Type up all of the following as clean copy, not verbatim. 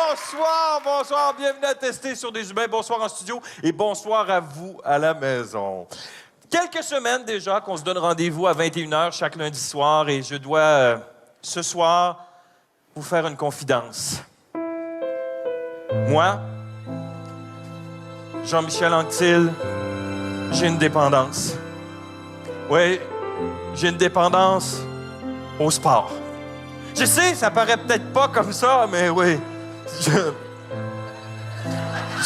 Bonsoir, bonsoir, bienvenue à Tester sur des humains. Bonsoir en studio et bonsoir à vous à la maison. Quelques semaines déjà qu'on se donne rendez-vous à 21h chaque lundi soir et je dois, ce soir, vous faire une confidence. Moi, Jean-Michel Anctil, j'ai une dépendance. Oui, j'ai une dépendance au sport. Je sais, ça paraît peut-être pas comme ça, mais oui, j'ai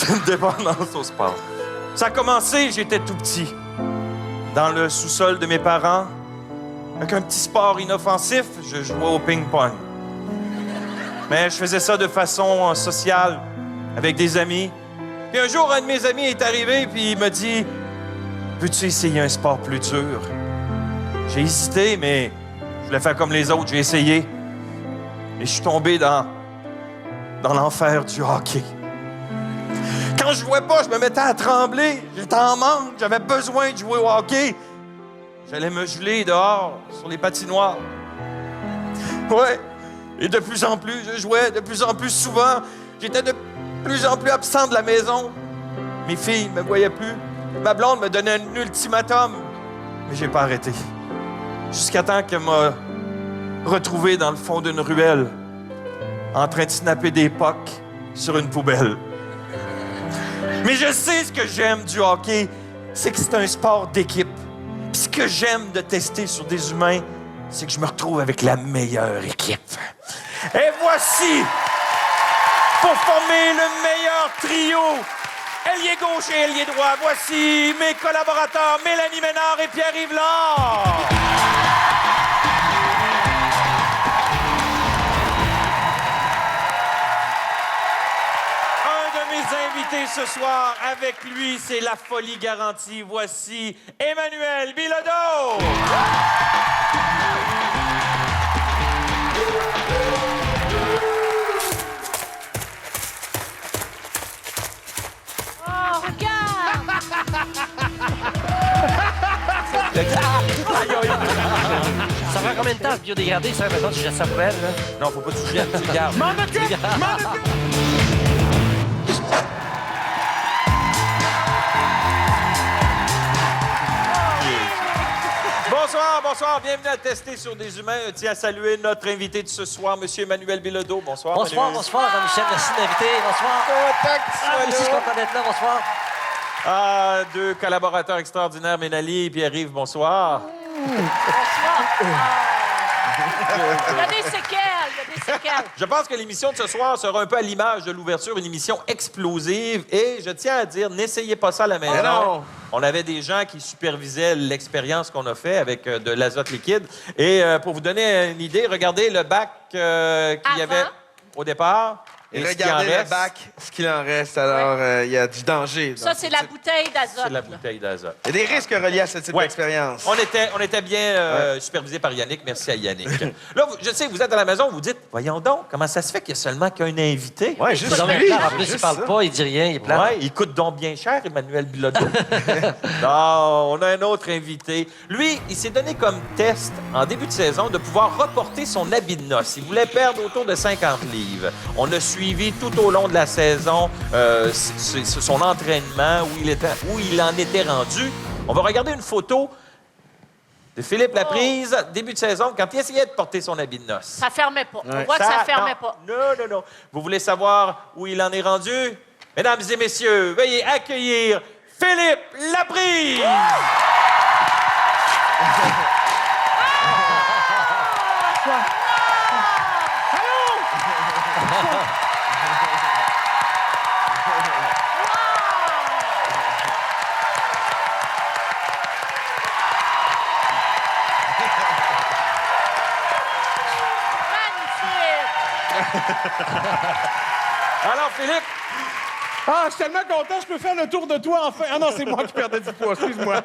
une dépendance au sport. Ça a commencé, j'étais tout petit, dans le sous-sol de mes parents, avec un petit sport inoffensif, je jouais au ping-pong. Mais je faisais ça de façon sociale, avec des amis. Puis un jour, un de mes amis est arrivé, puis il m'a dit « Veux-tu essayer un sport plus dur? » J'ai hésité, mais je voulais faire comme les autres, j'ai essayé. Et je suis tombé dans l'enfer du hockey. Quand je jouais pas, je me mettais à trembler. J'étais en manque, j'avais besoin de jouer au hockey. J'allais me geler dehors, sur les patinoires. Ouais, et de plus en plus, je jouais de plus en plus souvent. J'étais de plus en plus absent de la maison. Mes filles ne me voyaient plus. Ma blonde me donnait un ultimatum. Mais j'ai pas arrêté. Jusqu'à temps qu'elle m'a retrouvé dans le fond d'une ruelle, en train de snapper des pucks sur une poubelle. Mais je sais ce que j'aime du hockey, c'est que c'est un sport d'équipe. Puis ce que j'aime de tester sur des humains, c'est que je me retrouve avec la meilleure équipe. Et voici, pour former le meilleur trio, ailier gauche et ailier droit, voici mes collaborateurs Mélanie Ménard et Pierre-Yves Lard. Invité ce soir avec lui, c'est la folie garantie. Voici Emmanuel Bilodeau. Oh, regarde! Ça prend combien de temps, ce biodégradé, ça, maintenant, si je laisse ça poubelle, là? Non, faut pas toucher à tu gardes. M'en occupe! Bonsoir, bonsoir. Bienvenue à Tester sur des humains. Je tiens à saluer notre invité de ce soir, M. Emmanuel Bilodeau. Bonsoir, Bonsoir, Emmanuel. bonsoir, Jean-Michel, merci de m'inviter. Bonsoir. Moi aussi, je suis content d'être là, bonsoir. Ah, deux collaborateurs extraordinaires, Mélanie et Pierre-Yves. Bonsoir. Il y a des séquelles, Je pense que l'émission de ce soir sera un peu à l'image de l'ouverture, une émission explosive. Et je tiens à dire, n'essayez pas ça à la maison. non. On avait des gens qui supervisaient l'expérience qu'on a fait avec de l'azote liquide. Et pour vous donner une idée, regardez le bac qu'il y avait au départ. Et ce qui en regardez le reste. bac, ce qu'il en reste. Alors, il y a du danger. Ça, c'est la bouteille d'azote. C'est la bouteille d'azote. Il y a des risques reliés à ce type Ouais. d'expérience. On était bien supervisé par Yannick. Merci à Yannick. Là, je sais, vous êtes à la maison, vous dites, voyons donc, comment ça se fait qu'il y a seulement qu'un invité? Ouais, Il juste est donc lui. clair, en plus, il juste parle ça. pas, il dit rien, il est plat. Ouais, il coûte donc bien cher, Emmanuel Bilodeau. Non, on a un autre invité. Lui, il s'est donné comme test, en début de saison, de pouvoir reporter son habit de noces. Il voulait perdre autour de 50 livres. On a suivi tout au long de la saison son entraînement, où il en était rendu. On va regarder une photo de Philippe Laprise, début de saison, quand il essayait de porter son habit de noces. Ça fermait pas. On voit que ça fermait pas. Non. Vous voulez savoir où il en est rendu? Mesdames et messieurs, veuillez accueillir Philippe Laprise! Alors, Philippe, Ah, je suis tellement content, je peux faire le tour de toi enfin. Ah non, c'est moi qui perdais du poids, excuse-moi.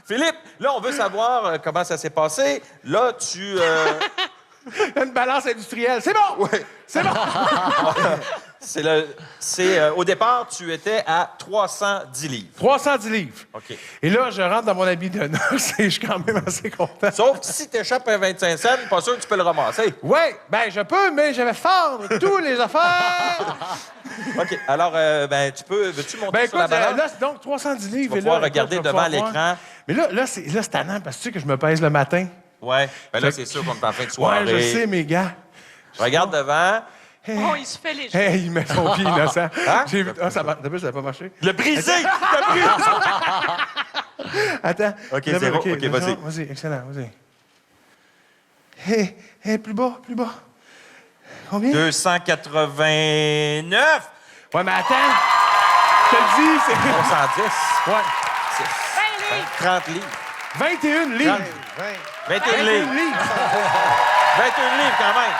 Philippe, là, on veut savoir comment ça s'est passé. Là, tu... Une balance industrielle. C'est bon! Ouais. C'est bon! Au départ, tu étais à 310 livres. 310 livres. OK. Et là, je rentre dans mon habit de noces et je suis quand même assez content. Sauf que si tu échappes à 25 cents, pas sûr que tu peux le ramasser. Oui, ben je peux, mais je vais fendre tous les affaires. OK. Alors, tu peux... Veux-tu monter Ben sur la écoute, balance? là, c'est donc 310 livres. Tu vas et là, pouvoir écoute, regarder je vais devant pouvoir voir. l'écran. Mais là, c'est tannant parce que tu sais que je me pèse le matin. Ouais. Ben là, Fait- c'est sûr qu'on est en fin de soirée. Ouais, je sais, mes gars. Regarde devant. Oh, il se fait léger. Hey, il met son pied innocent. Hein? J'ai vu... Ah, ça n'a pas marché. Le brisé! Le brisé! Attends. OK, Là, zéro. OK, là, vas-y. Vas-y, excellent, vas-y. Hey, plus bas. Combien? 289! Ouais, mais attends. Je te le dis, c'est... 310. Ouais. 20 livres. 30 livres. 21 livres. 21 livres. 21 livres quand même.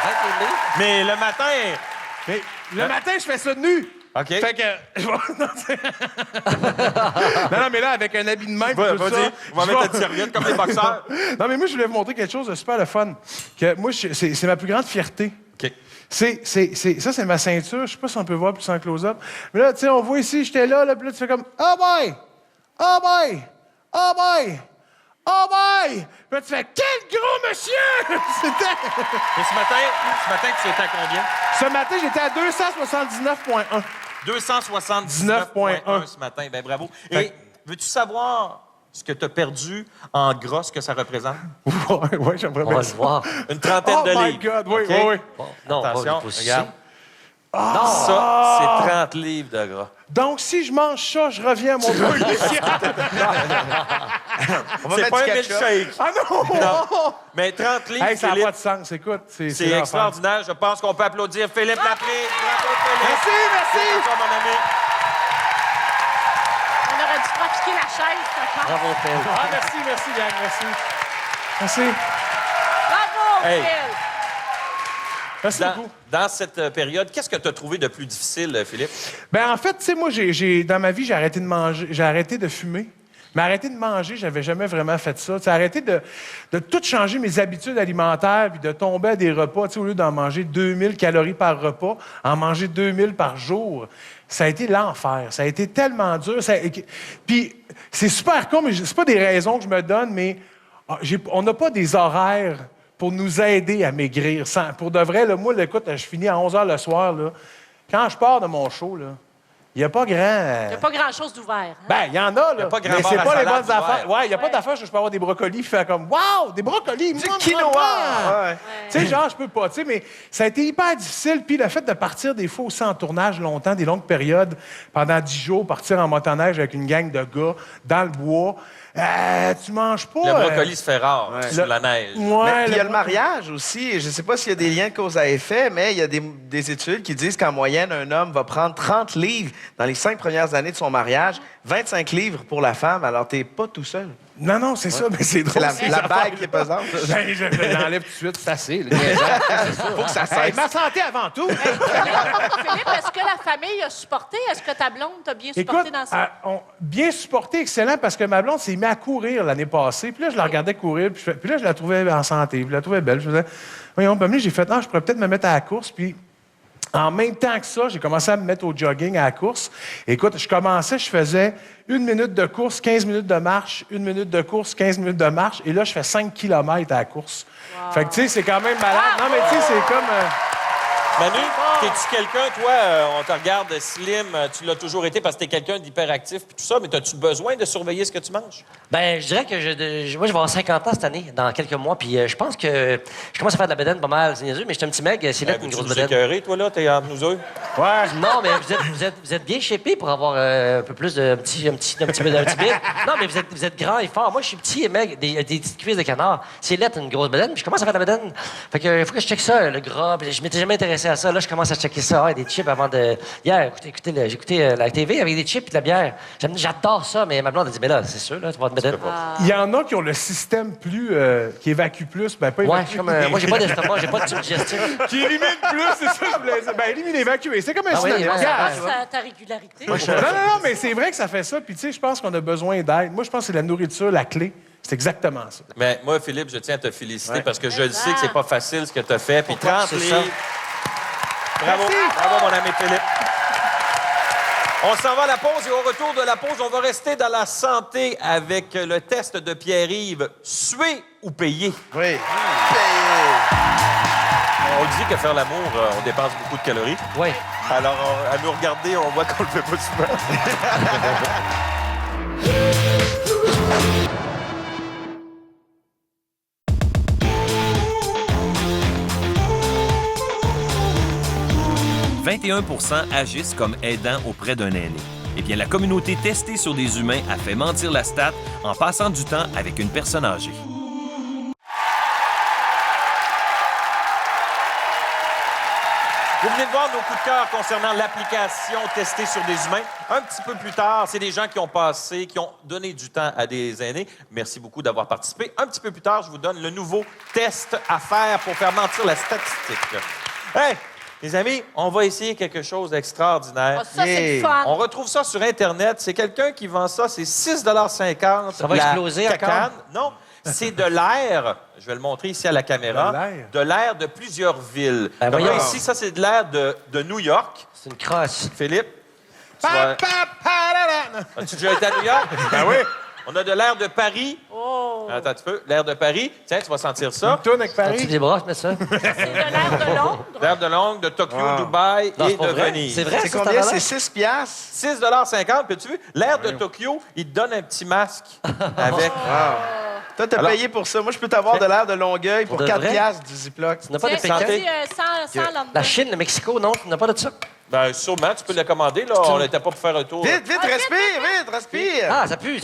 21 livres. Mais le matin... Mais le matin, je fais ça nu. OK. Fait que... non, mais là, avec un habit de même, Va- tout ça... Vas-y, on va je mettre vais- ta serviette comme les boxeurs. Non, mais moi, je voulais vous montrer quelque chose de super le fun. Que moi, c'est ma plus grande fierté. OK. Ça, c'est ma ceinture. Je sais pas si on peut voir plus en close-up. Mais là, tu sais, on voit ici, j'étais là, puis là, tu fais comme « Oh boy! Oh boy! Oh boy! Oh boy! » Puis là, tu fais « Quel gros monsieur! » C'était... Et ce matin, tu étais à combien? Ce matin, j'étais à 279,1. 279,1 ce matin. Ben bravo. Et veux-tu savoir ce que tu as perdu en gras, ce que ça représente? ouais, j'aimerais On bien va ça. le voir. Une trentaine Oh de my livres. God, oui, OK? oui, oui. Bon, non, Attention, pas aussi. regarde. Ça, c'est 30 livres de gras. Donc, si je mange ça, je reviens à mon poids initial. On va C'est mettre pas du un ketchup. milkshake. Ah non! Non. Mais 30 livres, Hey, ça n'a Philippe, pas de sens. Écoute, c'est c'est l'enfer. extraordinaire. Je pense qu'on peut applaudir Philippe Laprise. Bravo, Philippe. Merci, merci. Bonsoir, mon ami. On aurait dû pratiquer la chaise, ça part. Bravo, Phil. Ah, merci, gang, merci. Merci. Bravo, Hey. Phil. Merci beaucoup. Dans cette période, qu'est-ce que tu as trouvé de plus difficile, Philippe? Ben en fait, tu sais, moi, dans ma vie, j'ai arrêté de manger, j'ai arrêté de fumer. Mais arrêter de manger, j'avais jamais vraiment fait ça. Tu sais, arrêter de tout changer mes habitudes alimentaires puis de tomber à des repas, tu sais, au lieu d'en manger 2000 calories par repas, en manger 2000 par jour, ça a été l'enfer. Ça a été tellement dur. Puis c'est super con, mais c'est pas des raisons que je me donne, mais on n'a pas des horaires pour nous aider à maigrir. Pour de vrai, là, moi, là, écoute, je finis à 11 h le soir. Là. Quand je pars de mon show, là, il n'y a pas grand... Il n'y a pas grand-chose d'ouvert. Hein? Ben, il y en a, là. Y a pas grand mais bar c'est à pas les salade bonnes affaires. d'hiver. Ouais, il n'y a pas d'affaires où je peux avoir des brocolis qui fait comme wow, des brocolis, Du quinoa! Ouais. Tu sais, genre, je peux pas. Tu sais, mais ça a été hyper difficile. Puis le fait de partir des fois aussi en tournage longtemps, des longues périodes, pendant 10 jours, partir en motoneige avec une gang de gars dans le bois, tu manges pas. Le brocoli se fait rare sous le- la neige. Ouais, Mais puis il y a le mariage aussi. Je ne sais pas s'il y a des liens de cause à effet, mais il y a des études qui disent qu'en moyenne, un homme va prendre 30 livres dans les 5 premières années de son mariage, 25 livres pour la femme. Alors, tu n'es pas tout seul. Non, c'est ça, mais c'est drôle. C'est la bague qui est pesante. Ben, je l'enlève tout de suite, c'est assez. Faut que ça Hey, cesse. ma santé avant tout. Philippe, est-ce que la famille a supporté? Est-ce que ta blonde t'a bien supporté Écoute, dans ça? bien supporté, excellent, parce que ma blonde s'est mise à courir l'année passée. Puis là, je la regardais courir, puis là, je la trouvais en santé, puis je la trouvais belle. Je faisais, voyons, puis j'ai fait, je pourrais peut-être me mettre à la course, puis en même temps que ça, j'ai commencé à me mettre au jogging à la course. Écoute, je faisais 1 minute de course, 15 minutes de marche, 1 minute de course, 15 minutes de marche, et là, je fais 5 km à la course. Fait que, tu sais, c'est quand même malade. Non, mais tu sais, c'est comme... Manu, t'es-tu quelqu'un, toi, on te regarde slim, tu l'as toujours été parce que t'es quelqu'un d'hyperactif puis tout ça, mais as-tu besoin de surveiller ce que tu manges? Ben, je dirais que moi, je vais avoir 50 ans cette année, dans quelques mois, puis je pense que je commence à faire de la bedaine pas mal, c'est niaiseux, mais je suis un petit mec, c'est là une grosse Tu bedaine. écœuré, toi, là? T'es entre nous deux? Ouais. Non, mais vous êtes bien shapé pour avoir un peu plus de un petit bide. Non, mais vous êtes grand et fort. Moi, je suis petit et maigre, des petites cuisses de canard. C'est lettre, une grosse bedaine, puis je commence à faire de la bedaine. Fait que il faut que je check ça, le gras, puis je m'étais jamais intéressé à ça. Là, je commence à checker ça, des chips avant de... Hier, j'ai écouté la TV avec des chips et de la bière. J'adore ça, mais ma blonde a dit, mais là, c'est sûr, là, tu vas te bedaine. Il y en a qui ont le système plus... qui évacue plus. Ben, pas Ouais, évacue. moi, j'ai pas d'estomac, j'ai pas de tube digestif. Qui élimine plus, c'est ça que je voulais dire. Ben, élimine, évacuer. C'est comme un Ah oui, système. ouais, Regarde. ouais. Ta régularité. Non, mais c'est vrai que ça fait ça. Puis, tu sais, je pense qu'on a besoin d'aide. Moi, je pense que c'est la nourriture, la clé. C'est exactement ça. Mais moi, Philippe, je tiens à te féliciter parce que je le sais que c'est pas facile ce que tu as fait. Puis 30 c'est livres, Bravo. Bravo, mon ami Philippe. On s'en va à la pause et au retour de la pause, on va rester dans la santé avec le test de Pierre-Yves. Suer ou payer? Oui. On dit que faire l'amour, on dépense beaucoup de calories. Oui. Alors, à nous regarder, on voit qu'on le fait pas souvent. 21% agissent comme aidants auprès d'un aîné. Eh bien, la communauté testée sur des humains a fait mentir la stat en passant du temps avec une personne âgée. Vous venez de voir nos coups de cœur concernant l'application testée sur des humains. Un petit peu plus tard, c'est des gens qui ont donné du temps à des aînés. Merci beaucoup d'avoir participé. Un petit peu plus tard, je vous donne le nouveau test à faire pour faire mentir la statistique. Hey, les amis, on va essayer quelque chose d'extraordinaire. Ah, ça, c'est le fun. On retrouve ça sur Internet. C'est quelqu'un qui vend ça. C'est 6,50 $. Ça va exploser encore? Non. C'est de l'air, je vais le montrer ici à la caméra, de l'air de plusieurs villes. Ben Donc là, voyons. ici, ça, c'est de l'air de New York. C'est une crosse. Philippe, tu vas- as-tu déjà été à New York? Ben oui. On a de l'air de Paris. Oh. Attends un petit peu. L'air de Paris. Tiens, tu vas sentir ça. Tourne avec Tu Paris. des bras, je mets ça. C'est de l'air de Londres. L'air de Londres, de Tokyo, Dubaï Non, et c'est pas de vrai. Venise. C'est vrai, C'est ça, combien? cette C'est affaire-là? 6 piastres? 6,50 $. Puis tu veux, l'air de Tokyo, il te donne un petit masque avec. Toi, t'as Alors- payé pour ça. Moi, je peux t'avoir de l'air de Longueuil pour De 4 vrai? piastres du Ziploc. Tu n'as pas de Tiens, Pékin? santé. sans London. La Chine, le Mexico, non? Tu n'as pas de ça? Ben, sûrement, tu peux le commander. Là. On n'était pas pour faire un tour. Vite, vite, respire! Ah, ça pue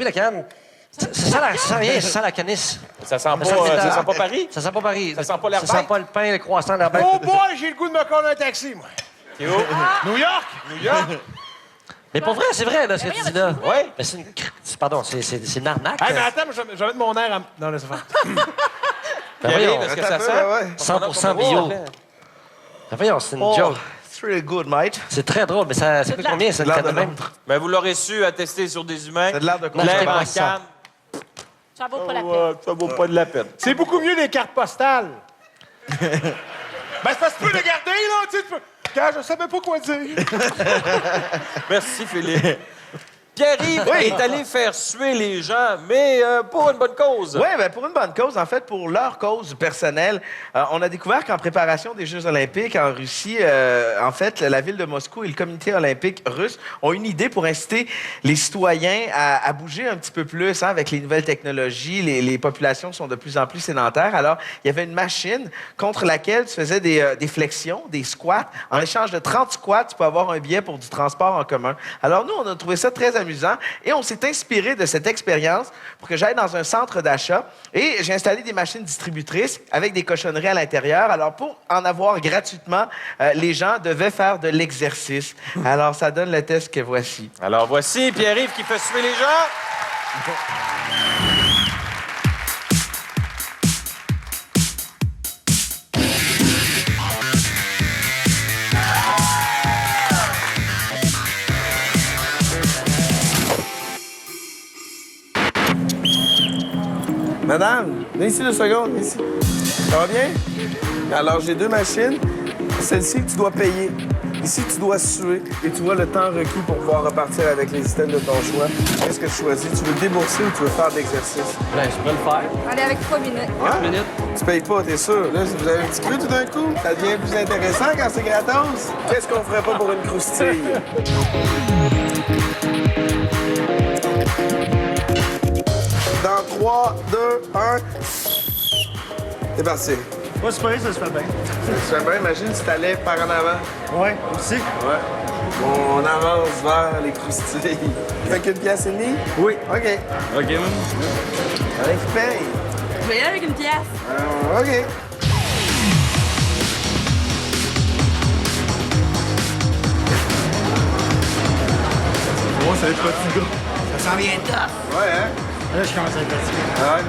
la canne. C'est ça rien, c'est ça la canisse. Ça sent pas, Ça me détend. ça sent pas Paris? Ça sent pas Paris. Ça sent pas l'air Ça sent bête? pas le pain, le croissant, l'air bête. Oh boy, j'ai le goût de me coller un taxi, moi. T'es où? New York? New York? Mais pour vrai, c'est vrai, là, ce que tu dis là. Oui. Mais c'est une... Pardon, c'est une arnaque. Hey, mais attends, moi, je vais mettre mon air à... Non, laisse faire. Ben voyons, Est-ce que Attends ça un peu, sent? ouais. 100% bio. Ben voyons, c'est une Oh, joke. it's really good, mate. C'est très drôle, mais ça coûte combien, ça, de l'air une canne de de même? Londres. Ben, vous l'aurez su à tester sur des humains. C'est de l'air de quoi? L'air j'étais en pas ça. canne. Ça vaut pas la peine. Ouais, ça vaut pas de la peine. C'est beaucoup mieux les cartes postales. Ben, c'est parce que tu peux les garder, là, tu sais, tu peux... Quand je savais pas quoi dire. Merci, Philippe. Pierre-Yves est allé faire suer les gens, mais pour une bonne cause. Oui, ben pour une bonne cause, en fait, pour leur cause personnelle. On a découvert qu'en préparation des Jeux olympiques en Russie, en fait, la ville de Moscou et le comité olympique russe ont une idée pour inciter les citoyens à bouger un petit peu plus, hein, avec les nouvelles technologies. Les populations sont de plus en plus sédentaires. Alors, il y avait une machine contre laquelle tu faisais des flexions, des squats. En échange de 30 squats, tu peux avoir un billet pour du transport en commun. Alors, nous, on a trouvé ça très amusant et on s'est inspiré de cette expérience pour que j'aille dans un centre d'achat et j'ai installé des machines distributrices avec des cochonneries à l'intérieur. Alors, pour en avoir gratuitement, les gens devaient faire de l'exercice. Alors, ça donne le test que voici. Alors, voici Pierre-Yves qui fait suer les gens. Madame, viens ici 2 secondes, viens ici. Ça va bien? Alors, j'ai 2 machines. Celle-ci, tu dois payer. Ici, tu dois suer. Et tu vois le temps requis pour pouvoir repartir avec les systèmes de ton choix. Qu'est-ce que tu choisis? Tu veux débourser ou tu veux faire de l'exercice? Ben, je peux le faire. Allez, avec 3 minutes. Ouais? Tu payes pas, t'es sûr? Là, vous avez un petit cru tout d'un coup? Ça devient plus intéressant quand c'est gratos? Qu'est-ce qu'on ferait pas pour une croustille? Dans 3, 2, 1... C'est parti. Pas super, ça se fait bien. Tu fais bien, imagine si t'allais par en avant. Ouais, aussi. Ouais. On avance vers les croustilles. Fait qu'une pièce et demie? Oui. OK. OK, man. Allez, qui paye? Je vais y aller avec une pièce. OK. Moi, ça va être petit gars. Ça s'en vient tard. Ouais, hein? Là, je commence à être fatigué. Ouais.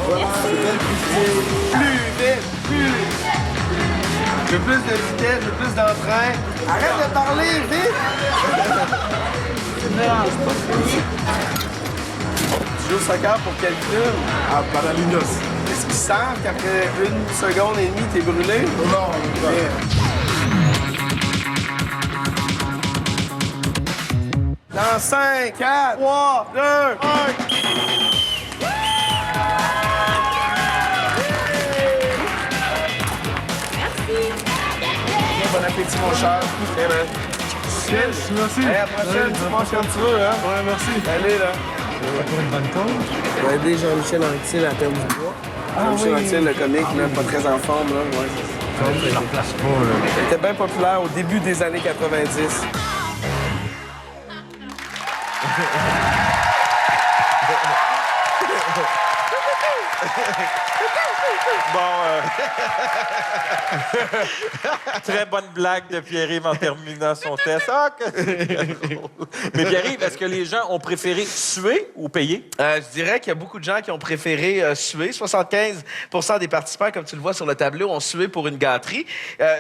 Voilà, c'est belle croustille. Plus vite, plus vite. Je veux plus de vitesse, je veux plus d'entrain. Arrête de parler, vite! Tu joues au soccer pour quel club? Ah, pendant les noces. Est-ce qu'ils savent qu'après 1 seconde et demie, t'es brûlé? Non. Dans 5, 4, 3, 2, 1. Bon appétit, mon cher. Hey, man. Yes, merci. Hey, à la prochaine, tu manges comme tu veux, hein? Ouais, merci. Allez, là. Pour une bonne cause. On va aider Jean-Michel Anctil à perdre du poids. Jean-Michel Anctil, le comique, là, pas très en forme, là. Ouais, c'est ça. Je ne replace pas, là. Il était bien populaire au début des années 90. Bon, très bonne blague de Pierre-Yves en terminant son test. Ah, mais Pierre-Yves, est-ce que les gens ont préféré suer ou payer? Je dirais qu'il y a beaucoup de gens qui ont préféré suer. 75 des participants, comme tu le vois sur le tableau, ont sué pour une gâterie.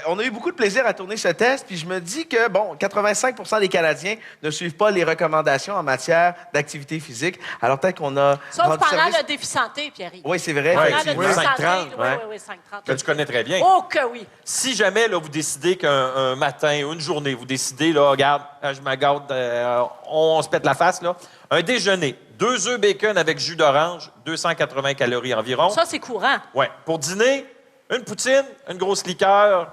On a eu beaucoup de plaisir à tourner ce test, puis je me dis que, bon, 85 des Canadiens ne suivent pas les recommandations en matière d'activité physique. Alors peut-être qu'on a... Sauf rendu pendant service- le défi santé, Pierre-Yves. Oui, c'est vrai. Ouais, Pendant c'est le oui. défi santé, 5,30, oui, ouais. oui, 5,30. Que tu connais très bien. Oh que oui. Si jamais là, vous décidez qu'un matin ou une journée, vous décidez, là, regarde, je me garde, on se pète la face, là. Un déjeuner, 2 œufs bacon avec jus d'orange, 280 calories environ. Ça, c'est courant. Ouais. Pour dîner, une poutine, une grosse liqueur,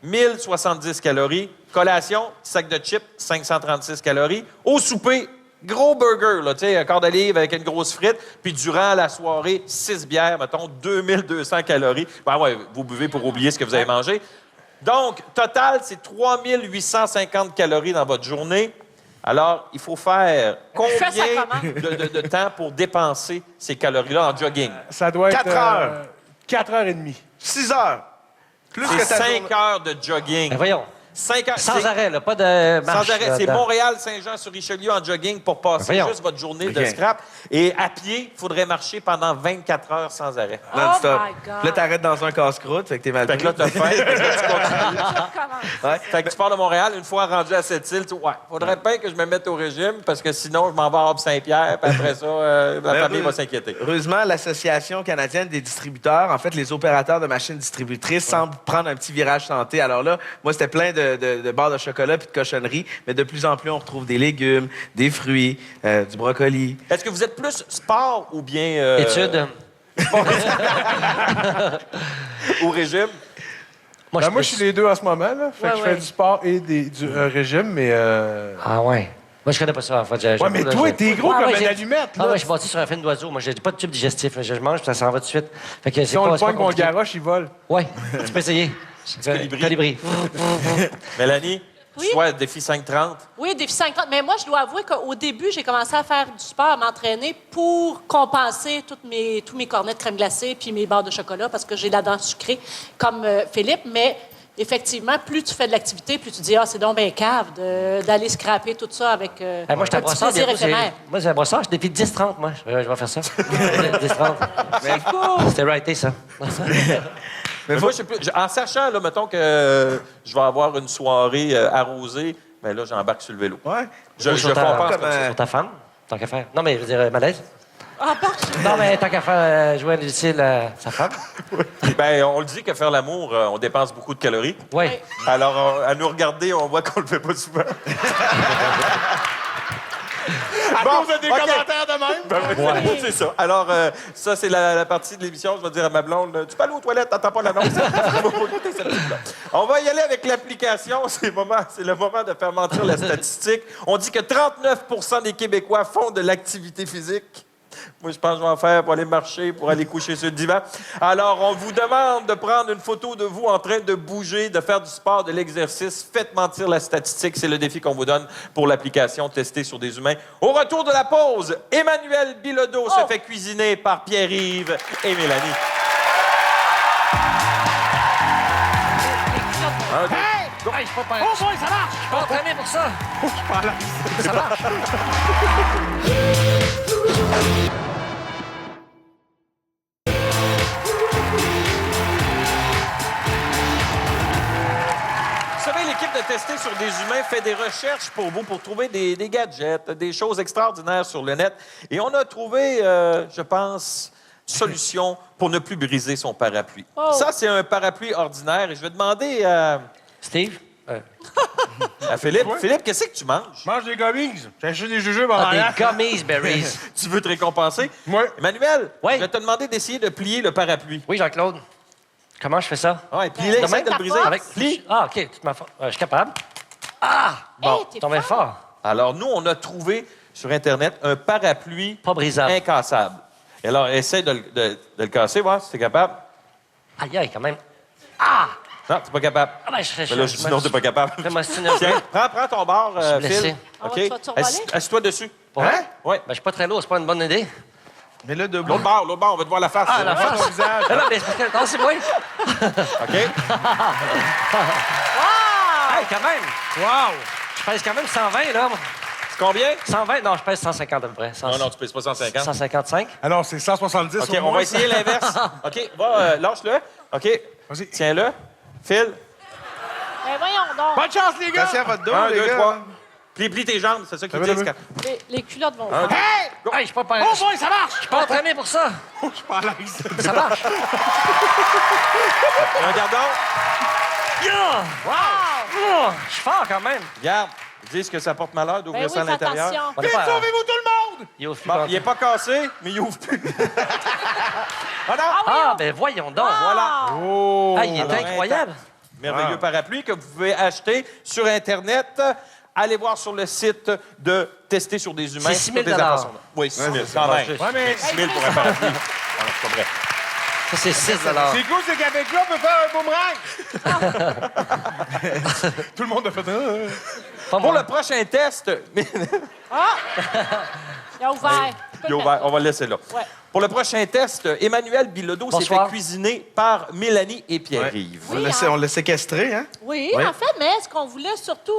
1070 calories. Collation, sac de chips, 536 calories. Au souper, gros burger, là, tu sais, un quart de livre avec une grosse frite. Puis durant la soirée, 6 bières, mettons, 2200 calories. Ben ouais, vous buvez pour oublier ce que vous avez mangé. Donc, total, c'est 3850 calories dans votre journée. Alors, il faut faire Fais ça combien comment? de temps pour dépenser ces calories-là en jogging? Ça doit être... 4 heures. 4 heures et demie. 6 heures. Plus C'est que ta 5 journée. heures de jogging. Ben voyons. 5 heures. Sans c'est- arrêt, là, pas de marche. Sans arrêt. là, C'est dedans. Montréal-Saint-Jean-sur-Richelieu en jogging pour passer Voyons. juste votre journée de OK. scrap. Et à pied, il faudrait marcher pendant 24 heures sans arrêt. Non-stop. Oh my God. Puis là, t'arrêtes dans un casse-croûte, fait que t'es mal Fait pris. que là, t'as faim. Fait que là, tu continues. Je recommence. Ouais. Fait que tu pars de Montréal, une fois rendu à cette île, tu ouais, faudrait bien que je me mette au régime parce que sinon, je m'en vais à Saint-Pierre, puis après ça, la Ben, famille va s'inquiéter. Heureusement, l'Association canadienne des distributeurs, en fait, les opérateurs de machines distributrices, semblent prendre un petit virage santé. Alors là, moi, c'était plein de barres de chocolat puis de cochonneries, mais de plus en plus, on retrouve des légumes, des fruits, du brocoli. Est-ce que vous êtes plus sport ou bien... Études. Au régime? Moi, Ben, moi, je suis les deux en ce moment, là. Fait que Ouais, je fais ouais. du sport et du régime, mais... Ah ouais. Moi, je connais pas ça, en fait. Ouais, mais toi, t'es gros comme une allumette, Ah là. ouais, je suis bâti sur un film d'oiseau. Moi, j'ai pas de tube digestif. Là. Je mange, puis ça s'en va tout de suite. Fait que Si on le c'est pas pogne, mon compliqué. garoche, il vole. Ouais, tu peux essayer. colibri. Colibri. Mélanie? Oui? Soit défi 5-30. Oui, défi 50. Mais moi, je dois avouer qu'au début, j'ai commencé à faire du sport, à m'entraîner pour compenser tous mes cornets de crème glacée puis mes barres de chocolat parce que j'ai la dent sucrée comme Philippe. Mais effectivement, plus tu fais de l'activité, plus tu dis « Ah, c'est donc bien cave d'aller scraper tout ça avec Moi, je suis un un petit brossard. plaisir bientôt, éphémère. moi, c'est un brossard. Je défie 10-30, moi. Je vais faire ça. 10-30. C'était righté, ça. Mais moi, je sais plus. En sachant, là, mettons que je vais avoir une soirée arrosée, ben là, j'embarque sur le vélo. Ouais. Je Sur ta- compense comme ça. Sur ta femme, tant qu'à faire. Non, mais je veux dire, malaise. Ah, pardon. Non, mais tant qu'à faire jouer à l'utile à sa femme. Ben, on le dit que faire l'amour, on dépense beaucoup de calories. Oui. Alors, à nous regarder, on voit qu'on le fait pas souvent. À cause de des commentaires de même. Ben, c'est ça. Alors, ça, c'est la partie de l'émission. Je vais dire à ma blonde, tu peux aller aux toilettes, t'entends pas l'annonce. On va y aller avec l'application. C'est le moment de faire mentir la statistique. On dit que 39 des Québécois font de l'activité physique. Moi, je pense que je vais en faire pour aller marcher, pour aller coucher sur le divan. Alors, on vous demande de prendre une photo de vous en train de bouger, de faire du sport, de l'exercice. Faites mentir la statistique. C'est le défi qu'on vous donne pour l'application testée sur des humains. Au retour de la pause, Emmanuel Bilodeau se fait cuisiner par Pierre-Yves et Mélanie. Hey, je suis pas oh boy, ça marche! Je suis pas entraîné pour ça! Ça marche! Vous savez, l'équipe de Tester sur des humains fait des recherches pour vous, pour trouver des gadgets, des choses extraordinaires sur le net. Et on a trouvé, je pense, solution pour ne plus briser son parapluie. Oh. Ça, c'est un parapluie ordinaire et je vais demander à Steve? Philippe. Philippe, qu'est-ce que tu manges? Je mange des gummies. J'ai acheté des jujubes en Ah, arrière. des gummies berries. Tu veux te récompenser? Oui. Emmanuel, Oui. je vais te demander d'essayer de plier le parapluie. Oui, Jean-Claude. Comment je fais ça? Ouais, plie-le, De essaie même? de le briser. Avec- Plie. Ah, OK, toute ma force. Je suis capable. Ah! Bon, Hey, t'es t'en mets fort. fort. Alors, nous, on a trouvé sur Internet un parapluie Pas brisable. incassable. Et alors, essaie de le casser, voir si t'es capable. Aïe, aïe, quand même. Ah! Non, t'es pas capable. Ah, ben, je Mais là, je dis non, t'es pas capable. Fais-moi signer un peu. Tiens, prends ton bar, Je suis blessé. Phil. Ah, OK? tu vas te survoler? Assis-toi dessus. Pour vrai? Hein? Oui. Ben, je suis pas très lourd, c'est pas une bonne idée. Mais là, debout. L'autre bar, on va te voir la face. Ah, la Ouais, face! ton visage. Non, mais c'est parce que... c'est moi. OK? Hey, quand même! Wow! Je pèse quand même 120, là. C'est combien? 120? Non, je pèse 150 à peu près. Non, non, tu pèses pas 150. 155? Alors, c'est 170 OK, au on moins, va ça. essayer l'inverse. OK, va, lâche-le. OK, Vas-y. tiens-le. Phil. Ben voyons donc. Bonne chance, les gars! Attention à votre dos, 1, les 2, gars. 3. Plie tes jambes, c'est ça qu'ils va, disent. va. Les culottes vont. Un, deux. Hey, je suis pas... Oh boy, ça marche! Je suis pas entraîné pour ça. Je suis pas à l'aise. Ça marche. Regardons. Yeah! Oh, je suis fort quand même. Regarde, ils disent que ça porte malheur d'ouvrir Ben ça à oui, fais l'intérieur. attention. On est Vite, pas... sauvez-vous tout le monde! Il est au fil. Bon, il est pas cassé, mais il ouvre plus. Ah non! Ah, ben voyons donc. Voilà. Oh! Ah, il est Alors, incroyable. Merveilleux Wow. parapluie que vous pouvez acheter sur Internet. Allez voir sur le site de Tester sur des humains. C'est 6 000 Toutes les informations. Oui, 6 000 quand même. juste. Ouais, mais 6 000 pour un parapluie. Non, c'est pas vrai. Ça, c'est 6 c'est cool, c'est qu'avec là, on peut faire un boomerang! Tout le monde a fait Pas Pour moi. le prochain test, Il a ouvert. il est ouvert. On va le laisser là. Ouais. Pour le prochain test, Emmanuel Bilodeau s'est Bonsoir. fait cuisiner par Mélanie et Pierre-Yves. On l'a séquestré, hein? Oui, en fait, mais ce qu'on voulait surtout...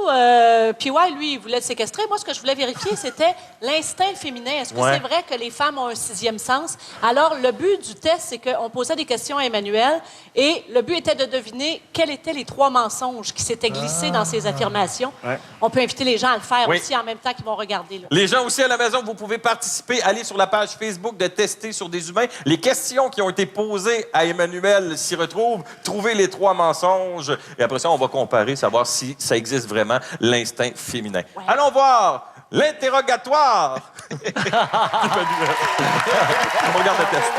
Puis ouais, lui, il voulait le séquestrer. Moi, ce que je voulais vérifier, c'était l'instinct féminin. Est-ce que Ouais. c'est vrai que les femmes ont un sixième sens? Alors, le but du test, c'est qu'on posait des questions à Emmanuel et le but était de deviner quels étaient les 3 mensonges qui s'étaient glissés dans ses affirmations. Ouais. On peut inviter les gens à le faire Oui. aussi en même temps qu'ils vont regarder. Là. Les gens aussi à la maison, vous pouvez participer. Allez sur la page Facebook de Tester sur des humains. Les questions qui ont été posées à Emmanuel s'y retrouvent. Trouvez les 3 mensonges. Et après ça, on va comparer, savoir si ça existe vraiment, l'instinct féminin. Ouais. Allons voir l'interrogatoire. On regarde le test.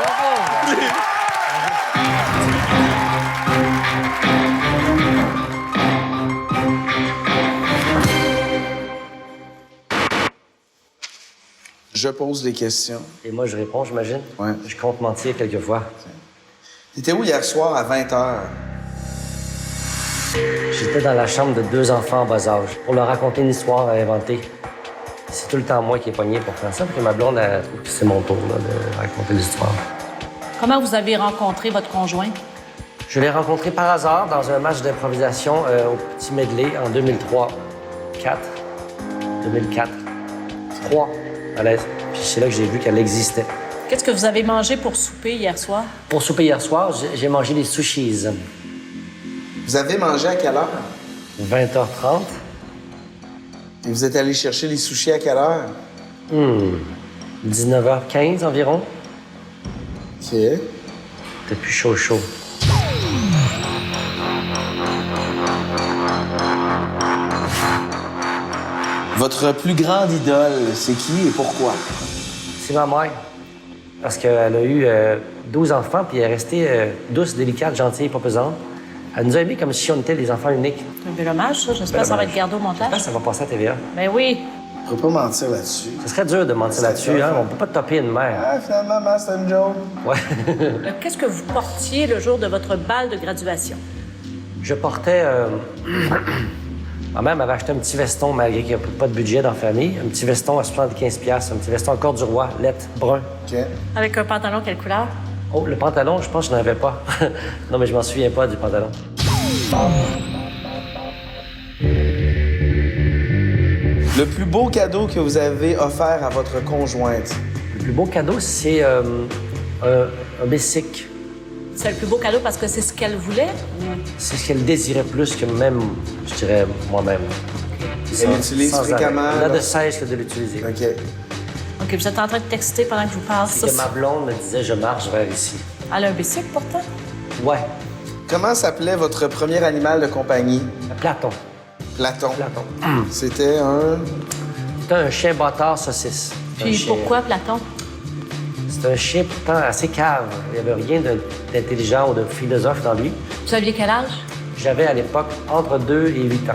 Je pose des questions. Et moi, je réponds, j'imagine. Ouais. Je compte mentir quelquefois. T'étais où hier soir à 20h? J'étais dans la chambre de 2 enfants en bas âge pour leur raconter une histoire à inventer. C'est tout le temps moi qui ai pogné pour faire ça, parce que ma blonde, elle trouve que c'est mon tour là, de raconter l'histoire. Comment vous avez rencontré votre conjoint? Je l'ai rencontré par hasard dans un match d'improvisation au Petit Medley en 2003. 2004. 3, à l'aise. Puis c'est là que j'ai vu qu'elle existait. Qu'est-ce que vous avez mangé pour souper hier soir? Pour souper hier soir, j'ai mangé des sushis. Vous avez mangé à quelle heure? 20h30. Et vous êtes allé chercher les sushis à quelle heure? 19h15 environ. OK. C'était plus chaud. Votre plus grande idole, c'est qui et pourquoi? C'est ma mère. Parce qu'elle a eu 12 enfants, puis elle est restée douce, délicate, gentille, pas pesante. Elle nous a aimés comme si on était des enfants uniques. C'est un bel hommage, ça. J'espère Bel que ça va hommage. être gardé au Je pense montage. que ça va passer à TVA. Ben oui. Je peux pas mentir là-dessus. Ce serait dur de mentir là-dessus, hein? On peut pas topper une mère. Ah, finalement, maman, c'est une joke. Ouais. Qu'est-ce que vous portiez le jour de votre bal de graduation? Je portais... Ma mère m'avait acheté un petit veston, malgré qu'il n'y a pas de budget dans la famille. Un petit veston à 75$, un petit veston encore du roi, lettre, brun. OK. Avec un pantalon, quelle couleur? Oh, le pantalon, je pense que je n'en avais pas. Non, mais je m'en souviens pas du pantalon. Le plus beau cadeau que vous avez offert à votre conjointe? Le plus beau cadeau, c'est un bicycle. C'est le plus beau cadeau parce que c'est ce qu'elle voulait? C'est ce qu'elle désirait plus que même, je dirais, moi-même. Elle l'utilise Sans arrêt. fréquemment? Elle n'a de cesse que de l'utiliser. OK. Donc, OK, vous êtes en train de texter pendant que je vous parle. C'est que ma blonde me disait, je marche vers ici. Elle a un bicycle, pourtant. Ouais, Comment s'appelait votre premier animal de compagnie? Platon. Platon. Platon. C'était un... C'était un chien bâtard saucisse. Un Puis chien- pourquoi, Platon? C'est un chien pourtant assez cave. Il n'y avait rien d'intelligent ou de philosophe dans lui. Vous aviez quel âge? J'avais à l'époque entre 2 et 8 ans.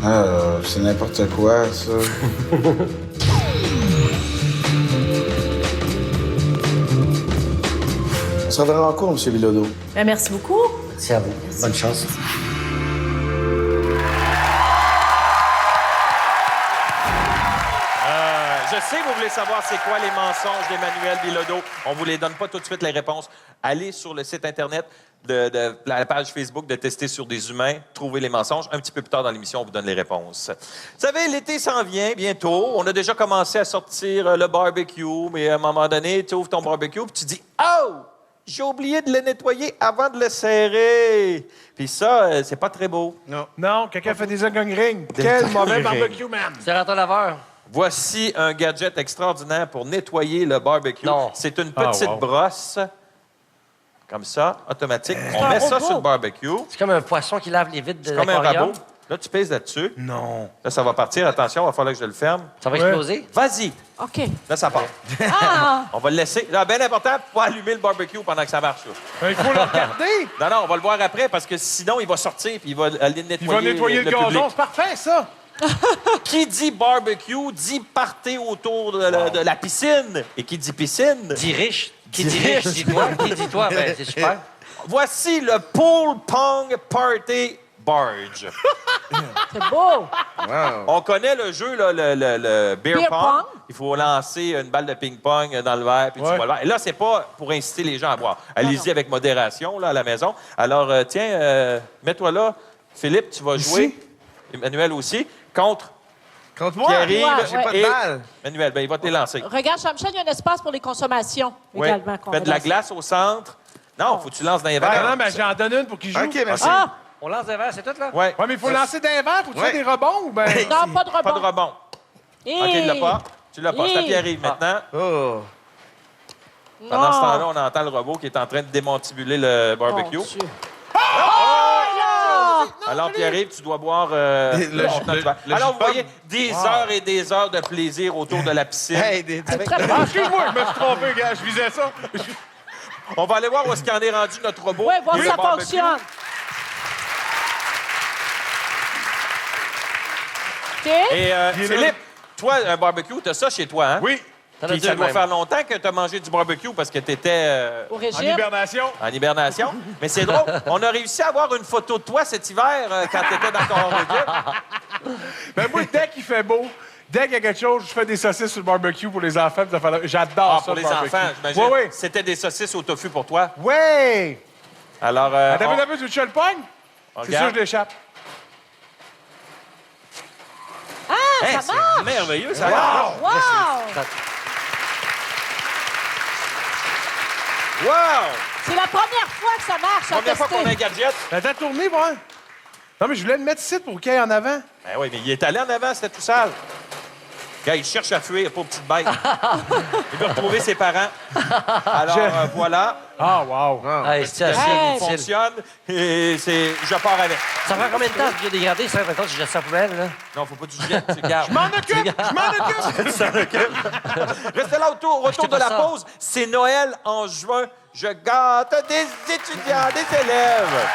Ah, c'est n'importe quoi, ça. Ça va vraiment court, M. Bilodeau. Ben, merci beaucoup. Merci à vous. Bonne chance. Je sais, vous voulez savoir c'est quoi les mensonges d'Emmanuel Bilodeau. On vous les donne pas tout de suite les réponses. Allez sur le site Internet de la page Facebook de Tester sur des humains, trouvez les mensonges. Un petit peu plus tard dans l'émission, on vous donne les réponses. Vous savez, l'été s'en vient bientôt. On a déjà commencé à sortir le barbecue, mais à un moment donné, tu ouvres ton barbecue et tu dis « Oh! J'ai oublié de le nettoyer avant de le serrer! » Puis ça, c'est pas très beau. Non, quelqu'un fait des onion rings. Quel mauvais barbecue, man. C'est un laveur. Voici un gadget extraordinaire pour nettoyer le barbecue. Non. C'est une petite wow. brosse, comme ça, automatique. On un met ça robot. sur le barbecue, C'est comme un poisson qui lave les vides de comme un l'aquarium. rabot. Là, tu pèses là-dessus. Non. Là, ça va partir. Attention, il va falloir que je le ferme. Ça va exploser. Vas-y. OK. Là, ça part. Ah! On va le laisser. Là, bien important, pour pas allumer le barbecue pendant que ça marche. Là. Il faut le regarder. Non, non, on va le voir après parce que sinon, il va sortir puis il va aller nettoyer, Il va nettoyer le public. gazon. C'est parfait, ça. Qui dit barbecue dit partez autour de la piscine. Et qui dit piscine... Dis riche. Qui dit riche, dis toi. Qui dit toi? Ben, c'est super. Voici le Pool Pong Party Barge. C'est beau. On connaît le jeu, là, le beer, Beer pong. pong. Il faut lancer une balle de ping-pong dans le verre, puis tu Ouais. bois le verre. Et là, c'est pas pour inciter les gens à boire. Allez-y avec modération là, à la maison. Alors, tiens, mets-toi là. Philippe, tu vas jouer. Emmanuel aussi. Contre Contre moi? Pierre-Yves. Ouais, J'ai pas de et- balle. Emmanuel, ben, il va te les lancer. Regarde, Jean-Michel, il y a un espace pour les consommations Oui. également. qu'on Fais va de la lancer. glace au centre. Non, faut que tu lances dans les Ben verres. non, mais j'en donne une pour qu'il joue. OK, merci. Ah! On lance des verres, c'est tout, là? Ouais. Ouais, mais il faut lancer d'un verre. Faut-tu Ouais. faire des rebonds ou ben... Non, pas de rebond. Pas de rebond. Hey! OK, il l'a pas. Tu l'as pas. C'est à Hey! Pierre-Yves maintenant. Oh. Pendant ce Non. temps-là, on entend le robot qui est en train de démantibuler le barbecue. Mon Dieu. Alors, Pierre-Yves, tu dois boire Le- contenant le- du verre. le Alors, jus vous de voyez, des heures et des heures de plaisir autour de la piscine. Hey, avec- Ah, excuse-moi, je me suis trompé, gars. Je visais ça. On va aller voir où est-ce qu'en est rendu notre robot. Ouais, voir et si le ça barbecue. fonctionne. OK? Et Philippe, toi, un barbecue, t'as ça chez toi, hein? Oui, T'en as Puis deux ça doit même. faire longtemps que t'as mangé du barbecue parce que t'étais Au en régime. hibernation. en hibernation. Mais c'est drôle, on a réussi à avoir une photo de toi cet hiver quand t'étais dans ton régime. Ben moi, dès qu'il fait beau, dès qu'il y a quelque chose, je fais des saucisses sur le barbecue pour les enfants. Puis ça fait... J'adore Ah, ça, pour le les barbecue. enfants, j'imagine. Oui, oui. C'était des saucisses au tofu pour toi. Ouais! Alors, Attends, on- un peu, tu veux que je le pogne? C'est regarde. sûr, je l'échappe. Hey, ça marche! c'est merveilleux, ça marche. Wow! Wow! C'est la première fois que ça marche à Première fois tester. qu'on a un gadget. Attends, tournez, moi. Non, mais je voulais le mettre ici pour qu'il aille en avant. Ben oui, mais il est allé en avant, c'était tout sale. Gars, il cherche à fuir, pauvre petite bête. Il veut retrouver ses parents. Alors, voilà, Ah, wow. Hey, c'est assez Hey! inutile. fonctionne et je pars avec. Ça prend combien de temps de biodégrader, ça? Maintenant, je jette ça à la poubelle, là. Non, faut pas que tu jettes, tu gardes. Je m'en occupe! Je m'en occupe! Restez là au retour Achetez de pas la ça. pause. C'est Noël en juin. Je gâte des étudiants, des élèves.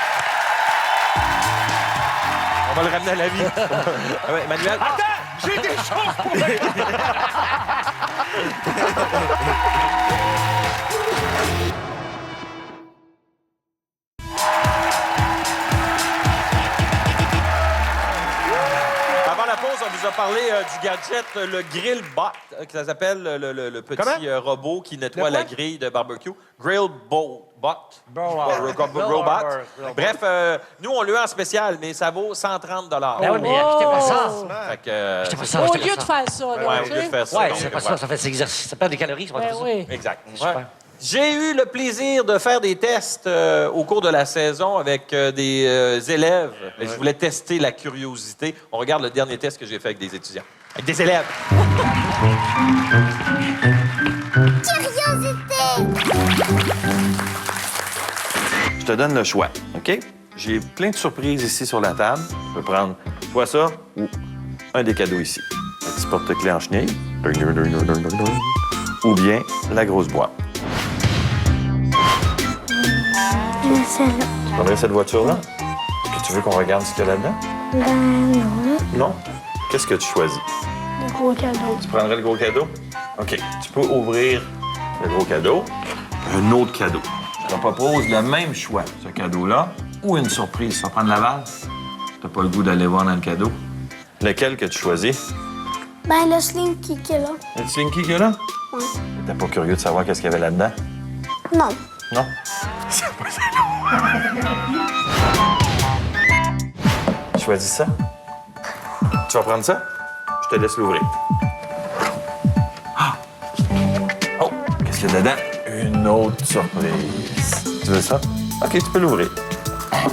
On va le ramener à la vie. Ah ouais, Emmanuel. Attends! J'ai des choses pour le... Avant la pause, on vous a parlé du gadget, le Grill Bot, que ça s'appelle le petit Comment? robot qui nettoie Le quoi? la grille de barbecue. Grill Bot. Robot. Bref, nous, on l'a en spécial, mais ça vaut 130 Ben oui, mais achetez pas ça. Fait que, Achetez pas ça, Au achetez lieu pas de ça. faire ça, là, ouais, tu au lieu de sais. faire ça. Ouais, donc, c'est pas voilà. ça, ça fait des exercices. Ça perd des calories, ça va Ben être ça. oui. Exact. Super. Ouais. J'ai eu le plaisir de faire des tests au cours de la saison avec des élèves. Je voulais tester la curiosité. On regarde le dernier test que j'ai fait avec des étudiants. avec des élèves. Je te donne le choix, OK? J'ai plein de surprises ici sur la table. Tu peux prendre soit ça ou un des cadeaux ici. Un petit porte-clés en chenille. Ou bien la grosse boîte. Tu prendrais cette voiture-là? Est-ce que tu veux qu'on regarde ce qu'il y a là-dedans? Non. Non? Qu'est-ce que tu choisis? Le gros cadeau. Tu prendrais le gros cadeau? OK. Tu peux ouvrir le gros cadeau. Un autre cadeau. Je te propose le même choix, ce cadeau-là, ou une surprise. Tu vas prendre la balle? T'as pas le goût d'aller voir dans le cadeau? Lequel que tu choisis? Ben, le Slinky qui est là. Le Slinky qu'il y a là? Oui. T'es pas curieux de savoir qu'est-ce qu'il y avait là-dedans? Non. Non? C'est pas ça. Choisis ça. Tu vas prendre ça? Je te laisse l'ouvrir. Ah! Oh! Qu'est-ce qu'il y a dedans? Une autre surprise. Tu veux ça? OK, tu peux l'ouvrir.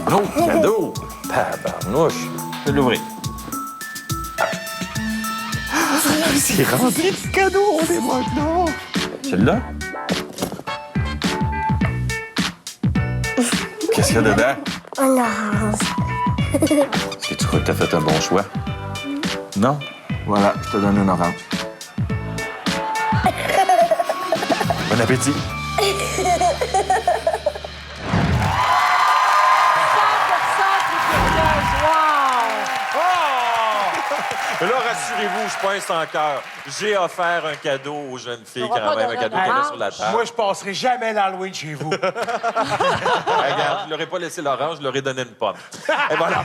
Un autre cadeau! Tabarnouche! Tu peux l'ouvrir. C'est rempli de cadeaux, on est maintenant! Celui-là? Qu'est-ce qu'il y a dedans? Un orange. Est-ce que tu crois que t'as fait un bon choix? Non? Voilà, je te donne une orange. Bon appétit! Là, rassurez-vous, je suis pas un sans-cœur. J'ai offert un cadeau aux jeunes filles quand même, un cadeau qu'elle a sur la table. Moi, je passerai jamais l'Halloween chez vous. Regarde, je leur ai pas laissé l'orange, je leur ai donné une pomme. Et voilà.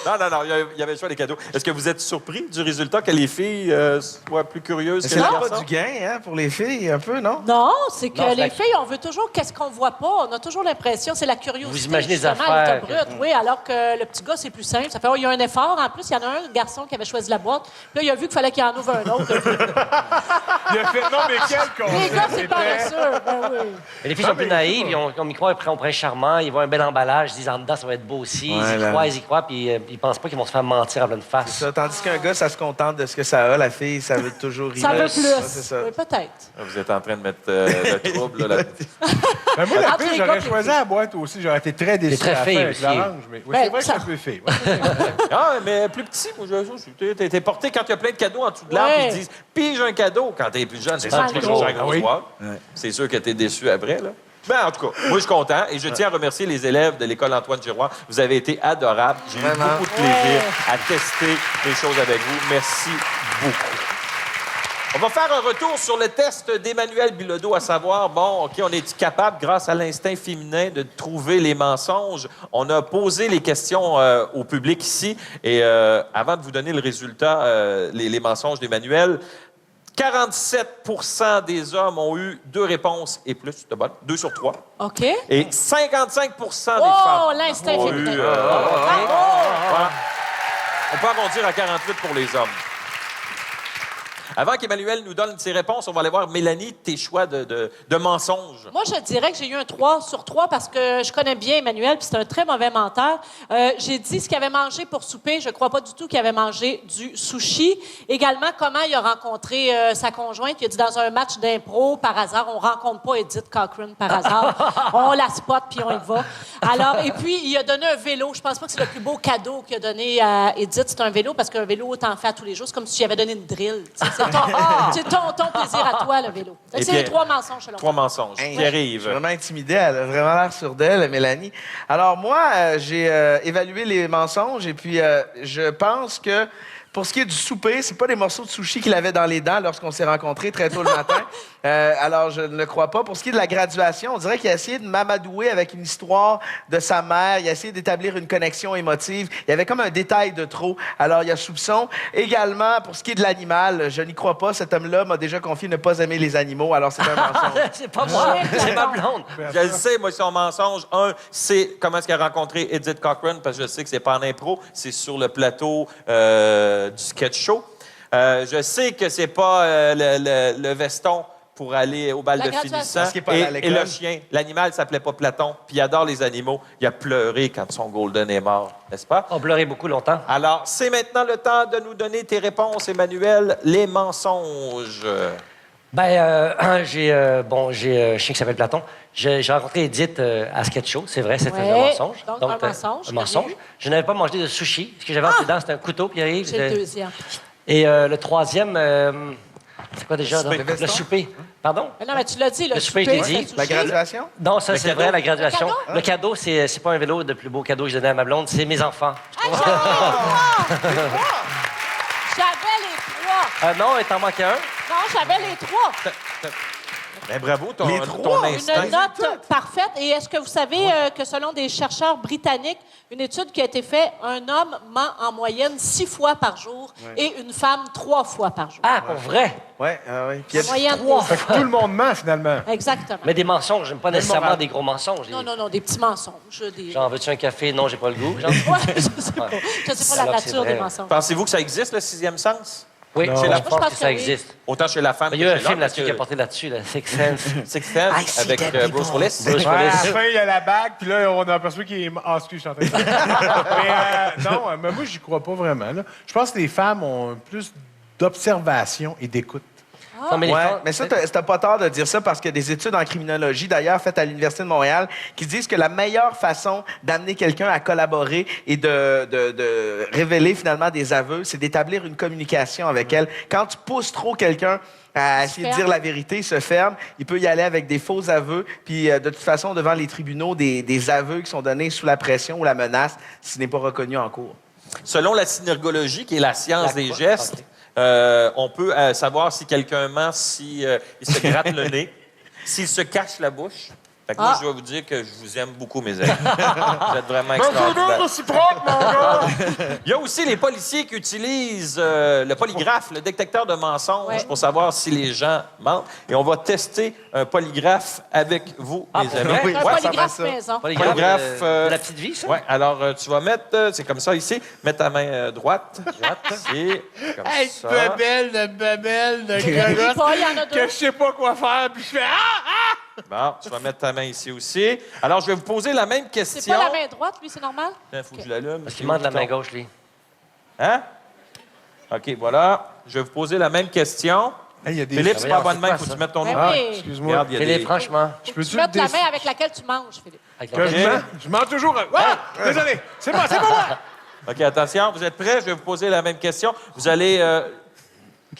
Non, il y avait le choix des cadeaux. Est-ce que vous êtes surpris du résultat que les filles soient plus curieuses que C'est les la garçons? pas du gain, hein, pour les filles, un peu, non? Non, c'est que Non, c'est les la- filles, on veut toujours qu'est-ce qu'on voit pas. On a toujours l'impression, c'est la curiosité. Vous imaginez les justement, affaires. l'état brut, oui, alors que le petit gars, c'est plus simple. Ça fait, il y a un effort. En plus, il y en a un garçon qui avait choisi la boîte. Puis là, il a vu qu'il fallait qu'il en ouvre un autre. Il a fait, non, mais quel con! Les gars, c'est paresseux. Ben oui. Mais les filles sont plus naïves, ils croient au prince charmant, ils voient un bel emballage, ils disent en dedans, ça va être beau aussi. Ouais, Ils y croient, puis ils pensent pas qu'ils vont se faire mentir en pleine face. Ça, tandis qu'un gars, ça se contente de ce que ça a. La fille, ça veut toujours rire. Ça veut Ouais, plus. c'est ça. Oui, peut-être. Vous êtes en train de mettre le trouble, là. Ben, moi, la Entre fille, les j'aurais gars, choisi la boîte aussi. J'aurais été très déçu très à la fille fin avec aussi. l'orange. Mais oui, Ben, c'est vrai que ça- c'est un peu fille. Ah, mais plus petit. Moi, t'es porté quand il y a plein de cadeaux en dessous de l'arbre, Ouais. ils disent pige un cadeau. Quand t'es plus jeune, c'est prends ça, tu le vas gros. chercher la grosse Ah oui? boîte. C'est sûr que t'es déçu après, là. Ben, en tout cas, moi, je suis content et je tiens à remercier les élèves de l'école Antoine Giroir. Vous avez été adorables. J'ai eu Vraiment. beaucoup de plaisir à tester les choses avec vous. Merci beaucoup. On va faire un retour sur le test d'Emmanuel Bilodeau, à savoir, bon, OK, on est capable, grâce à l'instinct féminin, de trouver les mensonges. On a posé les questions au public ici. Et avant de vous donner le résultat, les mensonges d'Emmanuel, 47 des hommes ont eu 2 réponses et plus de bonnes, 2 sur 3. OK. Et 55 des Oh, femmes l'instinct ont féminin. eu... Bravo! voilà. On peut arrondir à 48 pour les hommes. Avant qu'Emmanuel nous donne ses réponses, on va aller voir, Mélanie, tes choix de mensonges. Moi, je dirais que j'ai eu un 3 sur 3 parce que je connais bien Emmanuel, puis c'est un très mauvais menteur. J'ai dit ce qu'il avait mangé pour souper. Je crois pas du tout qu'il avait mangé du sushi. Également, comment il a rencontré sa conjointe. Il a dit dans un match d'impro, par hasard, on rencontre pas Edith Cochrane par hasard. On la spot, puis on y va. Alors, et puis, il a donné un vélo. Je pense pas que c'est le plus beau cadeau qu'il a donné à Edith. C'est un vélo parce qu'un vélo, t'en fais à tous les jours. C'est comme si tu lui avais donné une drill. Tu sais, c'est ton plaisir à toi, le vélo. Fait que Et c'est puis, les 3 mensonges, selon 3 moi. mensonges. Hey, Pierre-Yves. Je suis vraiment intimidé. Elle a vraiment l'air sûre d'elle, Mélanie. Alors, moi, j'ai évalué les mensonges et puis je pense que pour ce qui est du souper, c'est pas des morceaux de sushi qu'il avait dans les dents lorsqu'on s'est rencontrés très tôt le matin. Alors, je ne le crois pas. Pour ce qui est de la graduation, on dirait qu'il a essayé de m'amadouer avec une histoire de sa mère. Il a essayé d'établir une connexion émotive. Il y avait comme un détail de trop. Alors, il y a soupçon. Également, pour ce qui est de l'animal, je n'y crois pas. Cet homme-là m'a déjà confié ne pas aimer les animaux. Alors, c'est un mensonge. C'est pas moi, c'est ma blonde. Je le sais, moi, son mensonge. Un, c'est comment est-ce qu'il a rencontré Edith Cochrane, parce que je sais que c'est pas en impro, c'est sur le plateau du sketch show. Je sais que c'est pas le veston pour aller au bal La de graduation. finissant. Parce qu'il est pas allé à Et l'école. le chien, l'animal s'appelait pas Platon, puis il adore les animaux. Il a pleuré quand son Golden est mort, n'est-ce pas? On pleurait beaucoup longtemps. Alors, c'est maintenant le temps de nous donner tes réponses, Emmanuel. Les mensonges. Ben, j'ai un chien qui s'appelle Platon. J'ai rencontré Edith à Sketch Show, c'est vrai, c'était Ouais. un mensonge. Donc, un mensonge, Un je mensonge. l'ai vu. Je n'avais pas mangé de sushi. Ce que j'avais entre les dents, c'était un couteau, puis arrive. C'est le deuxième. Et le troisième, c'est quoi déjà? souper. donc? Le souper. Pardon? Mais non, mais tu l'as dit, Le souper, je l'ai dit. La graduation? Non, ça, c'est cadeau? vrai, la graduation. Le Le cadeau, c'est pas un vélo, le plus beau cadeau que je donnais à ma blonde, c'est mes enfants. J'avais les trois. Non, il t'en manquait un. Non, j'avais les trois. Ben, bravo, ton Une instinct. note parfaite. Et est-ce que vous savez que selon des chercheurs britanniques, une étude qui a été faite, un homme ment en moyenne 6 fois par jour et une femme 3 fois par jour. Ah, pour vrai? Oui, oui. Puis il y a En moyenne. Fait que tout le monde ment, finalement. Exactement. Mais des mensonges, j'aime pas nécessairement moral. des gros mensonges. Non, non, non, des petits mensonges. Des... Genre, veux-tu un café? Non, j'ai pas le goût. Genre. Ouais, je sais pas. Je sais pas la Alors que c'est nature des vrai. mensonges. Pensez-vous que ça existe, le sixième sens? Oui, Non. je Moi, je pense pense que que ça oui. existe. Autant chez la femme Il y a eu que un chez l'homme. film là-dessus qui a parce porté là-dessus, là, Six Sense. que Six Sense avec Bruce Willis. Bruce Ouais, à la Willis. fin, il y a la bague, puis là, on a aperçu qu'il est... Ah, excuse, je suis en train de... Non, mais moi, j'y crois pas vraiment. Là. Je pense que les femmes ont plus d'observation et d'écoute. Non, mais les Ouais, femmes- mais ça, t'as pas tort de dire ça parce qu'il y a des études en criminologie, d'ailleurs, faites à l'Université de Montréal, qui disent que la meilleure façon d'amener quelqu'un à collaborer et de révéler finalement des aveux, c'est d'établir une communication avec elle. Quand tu pousses trop quelqu'un à essayer de dire la vérité, il se ferme, il peut y aller avec des faux aveux, puis de toute façon, devant les tribunaux, des aveux qui sont donnés sous la pression ou la menace, s'il n'est pas reconnu en cours. Selon la synergologie, qui est la science des quoi? gestes, Ok. on peut savoir si quelqu'un ment, si il se gratte le nez, s'il se cache la bouche. Fait que moi, je dois vous dire que je vous aime beaucoup, mes amis. Vous êtes vraiment extraordinaires. Il y a aussi les policiers qui utilisent le polygraphe, le détecteur de mensonges, Ouais. pour savoir si les gens mentent. Et on va tester un polygraphe avec vous, mes pour amis. vrai? Oui, Un ça ressemble à polygraphe ça. maison. Polygraphe, de la petite vie, ça? Oui, alors tu vas mettre, c'est comme ça ici, mets ta main droite, ici, comme ça. Bebelle de Il y en a pas, il y en a que deux. je sais pas quoi faire, puis je fais Bon, tu vas mettre ta main ici aussi. Alors, je vais vous poser la même C'est question. pas la main droite, lui, c'est normal? Il faut que je l'allume. Parce qu'il ment de la main gauche, lui. Hein? OK, voilà. Je vais vous poser la même question. Hey, il y a des... Philippe, c'est pas voyons, bonne c'est main, quoi, faut que ça? tu mettes ton Ben nom. oui. Excuse-moi. Regarde, il y a Philippe, des... franchement. Je Tu peux-tu mets la déc- main avec laquelle tu manges, Philippe. Avec Que la- je mens toujours... Ouais, désolé. C'est moi, c'est pas moi. OK, attention, vous êtes prêts? Je vais vous poser la même question. Vous allez...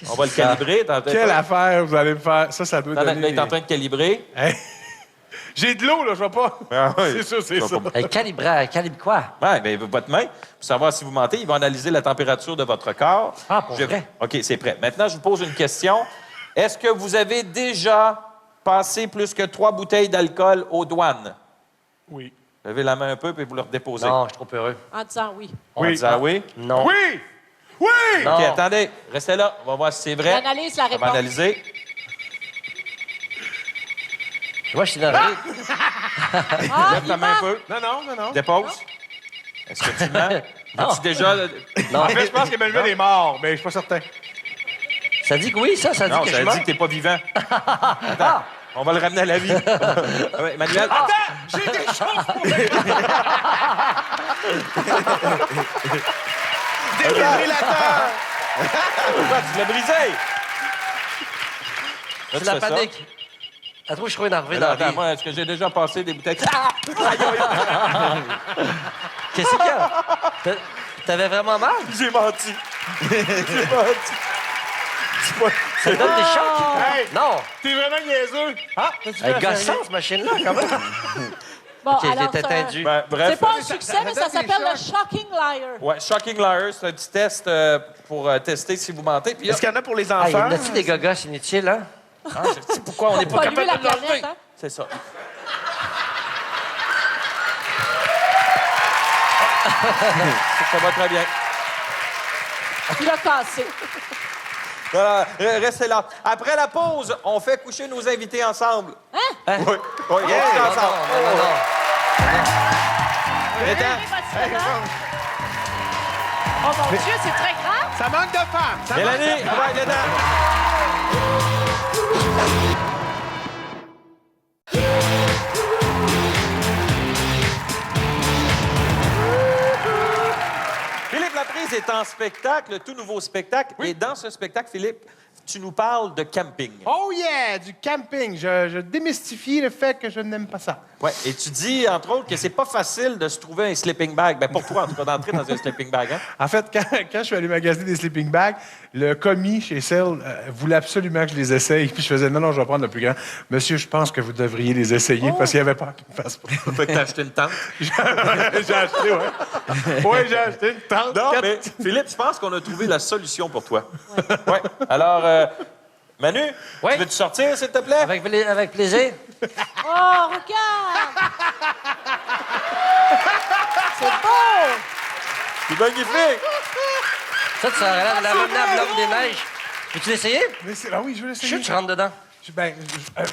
on va le c'est ça? calibrer. Attends, Quelle affaire vous allez me faire? Ça doit Là, donner... il est en train de calibrer. Hey. J'ai de l'eau, là, je vois pas. Ah oui. C'est ça, c'est Je ça. vois pas. Hey, calibre quoi? Ouais, bien, votre main, pour savoir si vous mentez, il va analyser la température de votre corps. Ah, pour vrai? OK, c'est prêt. Maintenant, je vous pose une question. Est-ce que vous avez déjà passé plus que 3 bouteilles d'alcool aux douanes? Oui. Levez la main un peu, puis vous le redéposez. Non, je suis trop heureux. En disant oui. On va dire oui. Non. Oui! Oui! Non. OK, attendez. Restez là. On va voir si c'est vrai. Analyse la On va réponse. analyser. Moi, je suis dans le rythme. Ah, Lève il ta main un ment. peu. Non. Dépose. Est-ce que tu mens? Non. As-tu déjà... Non. En fait, je pense que Melvin est mort, mais je suis pas certain. Ça dit que oui, ça dit Non, que ça je dit mens. que t'es pas vivant. Attends. On va le ramener à la vie. Ouais, Emmanuel. J'ai des choses pour Défibrillateur! Pourquoi tu l'as brisé? Là, C'est tu la fais ça. panique. Elle trouve que je suis trop énervé Mais dans là, la attends, vie. moi, est-ce que j'ai déjà passé des bouteilles? Ah! Qu'est-ce qu'il y a? T'avais vraiment mal? J'ai menti. J'ai menti. Ça donne des chocs? Hey! Non. T'es vraiment niaiseux. Ah, t'as-tu Elle fait gosse la ça, cette machine-là, quand même. Bon, OK, alors, t'es ça- tendu. Ben, bref. c'est pas un succès, mais ça donne des s'appelle le Shocking Liar. Ouais, Shocking Liar, c'est un petit test pour tester si vous mentez. Puis là, Est-ce qu'il y en a pour les Ah, il y enfants? en a-tu des gogos inutiles, hein? ah, je sais pourquoi on n'est pas Polluer capable la de l'enlever. planète, hein? C'est ça. Ça va très bien. Il l'a cassé. Voilà, restez là. Après la pause, on fait coucher nos invités ensemble. Hein? Oui, oui, on couche ensemble. Attends. Oh mon Dieu, c'est très grave. Ça manque de femmes. Ça manque de Mélanie, ouais, dedans. Philippe Laprise est en spectacle, le tout nouveau spectacle. Et dans ce spectacle, Philippe, tu nous parles de camping. Oh yeah, du camping. Je démystifie le fait que je n'aime pas ça. Ouais. Et tu dis, entre autres, que c'est pas facile de se trouver un sleeping bag. Ben pour toi, en tout cas, d'entrer dans un sleeping bag. Hein? En fait, quand je suis allé magasiner des sleeping bags, le commis chez Cell voulait absolument que je les essaye. Puis je faisais, non, je vais prendre le plus grand. Monsieur, je pense que vous devriez les essayer parce qu'il n'y avait pas qui me fasse pas. Fait que t'as acheté une tente. J'ai acheté, ouais. Oui, j'ai acheté une tente. Non, mais Philippe, je pense qu'on a trouvé la solution pour toi. Ouais. Alors, Manu, Oui? tu veux-tu sortir, s'il te plaît? Avec plaisir. Oh, regarde! C'est beau! C'est magnifique! Ça, tu aurais l'air de l'abominable l'homme des neiges. Veux-tu l'essayer? Ah oui, je veux l'essayer. Chut, tu rentres dedans.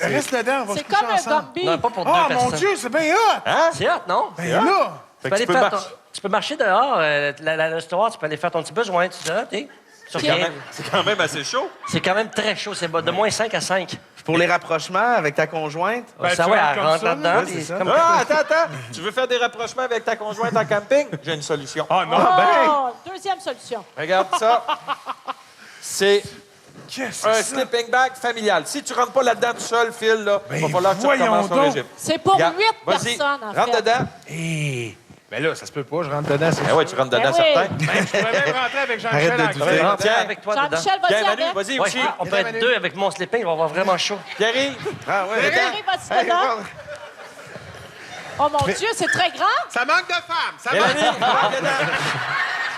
Reste dedans, on va se C'est coucher comme un ensemble. Gumby. Non, pas pour deux Oh, personnes. mon Dieu, c'est bien hot! Hein? C'est hot, non? Ben là! Fait Tu peux que aller tu peux faire marcher. tu peux marcher dehors. Le soir, tu peux aller faire ton petit besoin. Tu sais, t'es sur rien. C'est quand même assez chaud. C'est quand même très chaud. C'est de moins 5 à 5. Pour les rapprochements avec ta conjointe, Ça, tu ouais, rentres elle comme rentre ça, là-dedans. là. puis Ouais, c'est ça. comme- Ah, attends. Tu veux faire des rapprochements avec ta conjointe en camping? J'ai une solution. Ah non, Oh, deuxième solution. Regarde ça. C'est qu'est-ce un que c'est? sleeping bag familial. Si tu rentres pas là-dedans tout seul, Phil, là, il va falloir que tu voyons recommences ton donc. régime. C'est pour Regarde, 8 vas-y, personnes, en rentre fait. dedans. Hé! Ben là, ça se peut pas, je rentre dedans, c'est Ben oui, tu rentres dedans, Ben oui. certain. Je pourrais même rentrer avec Jean-Michel Arrête de en douter. craie. Rentre Tiens. avec toi dedans. Jean-Michel, vas-y Tiens, Manu, avec. vas-y Ouais, aussi. on peut être deux avec mon sleeping, on va avoir vraiment chaud. Pierre-Yves, Ah ouais. Pierre-Yves, vas-y dedans. Oh mon Dieu, c'est très grand. Ça manque de femmes! Ça Mélanie, rentre dedans.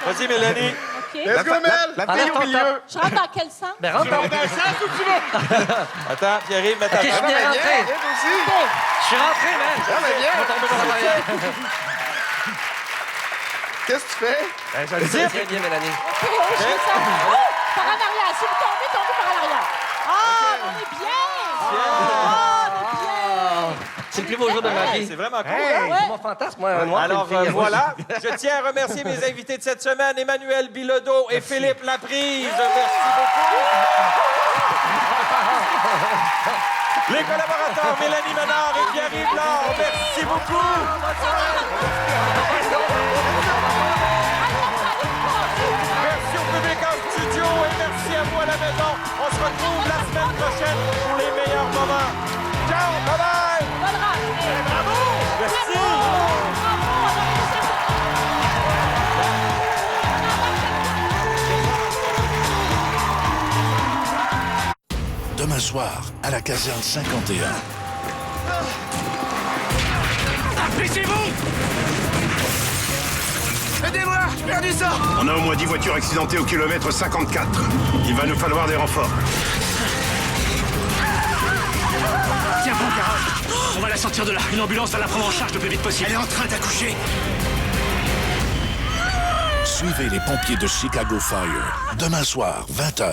Vas-y, Mélanie. OK. Let's go, Mel! La fille au milieu. Je rentre dans quel sens? Ben, rentre dans... Dans le sens où tu vas! Attends, Pierre-Yves, mets ta OK, je suis main. bien rentré. Viens aussi! Je suis rentré, man. On va tomber dans l'arrière. Qu'est-ce que tu fais? Très bien, Mélanie. OK, je fais ça. Oh, par en arrière. Si vous tombez par en arrière. Ah, on est bien. Ah, on est bien. C'est le plus beau jour de ma vie. C'est vraiment cool. Hey! hein? C'est mon fantasme, moi. Un noir, Alors une fille. voilà, je tiens à remercier mes invités de cette semaine, Emmanuel Bilodeau et Philippe Laprise. Merci beaucoup. Les collaborateurs Mélanie Ménard et Pierre-Yves Blanc, merci beaucoup. Merci au public en studio et merci à vous à la maison. On se retrouve la semaine prochaine pour les meilleurs moments. Ciao, bye bye. Bonne rentrée. Bravo. Merci. Bravo, on a réussi à Demain soir, à la caserne 51. Aidez-moi, j'ai perdu ça. On a au moins 10 voitures accidentées au kilomètre 54. Il va nous falloir des renforts. Tiens bon, Carole. On va la sortir de là. Une ambulance va la prendre en charge le plus vite possible. Elle est en train d'accoucher. Suivez les pompiers de Chicago Fire. Demain soir, 20h.